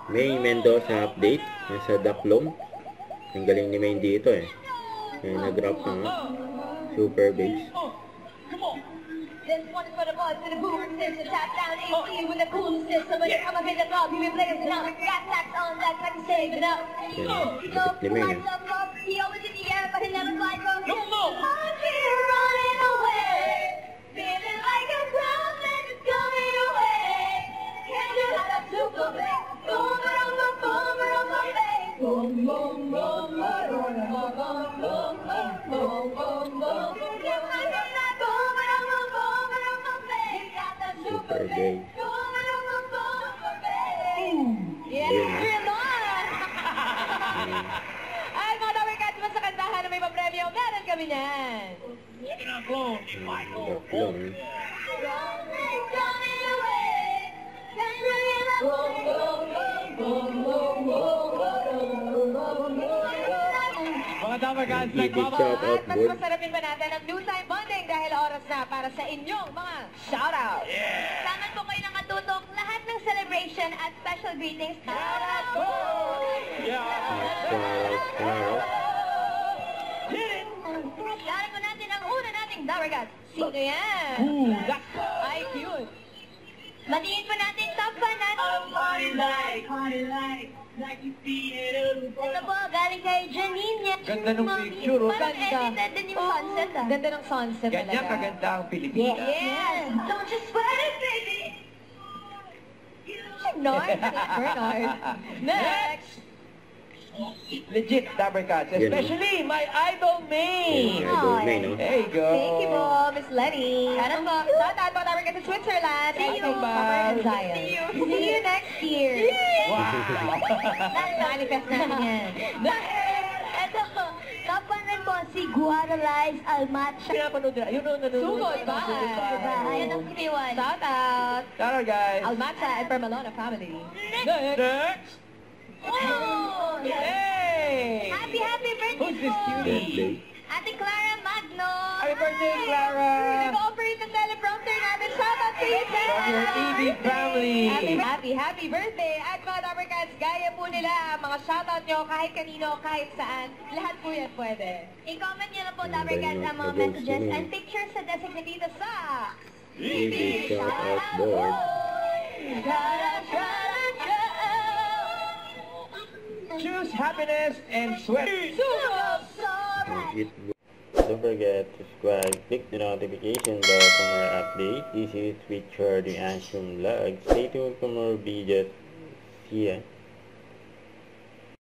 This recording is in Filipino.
May Mendoza update. Nasa Daklong. Ang galing ni Main dito eh. Nag-drop na nga. Super bass. This one is for the boys to the boomer station, top down AC with the coolest. Somebody come up in the club, you be blazing up. Got tax on that, like you say, it up. He always in the air, but he never flies from him. I'm here running away, feeling like a cloud that's coming away. Can't you have that super bass? Boom, boom, boom, boom, boom, boom, bass. Boom, boom, boom, boom, boom, boom, boom, boom, boom, boom, boom. Super bass. Yes, real on! Ay, mga Dabarkats, sa kantahan na may papremyo, meron kami niyan. Daklong. Mga Dabarkats, Big shout out, Mas boy. masarapin pa natin ang New Time Bonding dahil oras na para sa inyong mga shoutout. Saan po kayo nakatutok, lahat ng celebration at special greetings. Shoutout po! Shoutout po natin ang una nating Dabarkats. Sino yan? Ay, cute. Batiin po natin top fan natin. Ito po, galing kay Janine. Ganda ng picture, oh. Parang Ganda. edited din yung sunset, ah. Ganda ng sunset Ganyan talaga. kaganda ang Pilipinas. Yes! Don't you sweat it, baby! Bernard. Bernard. Next! Legit Dabarkats, Yan, especially my idol May. Idol May, no? There you go. Thank you po, Miss Lenny. Ano po? Shoutout po namin sa Switzerland. See you. Thank you. Summer and Zion. See you. See you next year. Wow. Manifest namin yan. Ito po, top 1 rin po si Guadalize Almacha. Pinapanood nila. Yun ang nanonood. Sugod ba? Ayan ang kiniwan. Shout out. Tara guys. Almacha and Permalona family. Next. Oh! Hey. Happy birthday Who's this po! cutie? Ate Clara Magno. Happy birthday, Clara. Nag-operate ng teleprompter natin. Shoutout to you, sir! From your TV family. Happy birthday! At mga Dabarkats, gaya po nila ang mga shoutout nyo kahit kanino, kahit saan. Lahat po yan pwede. I-comment nyo na po, Dabarkats, ang mga messages and pictures sa designatito sa Big shout out, boy. Choose happiness and sweat. Don't forget to subscribe, click the notification bell for more updates. This is Richard Reaction Vlog. Stay tuned for more videos. See ya.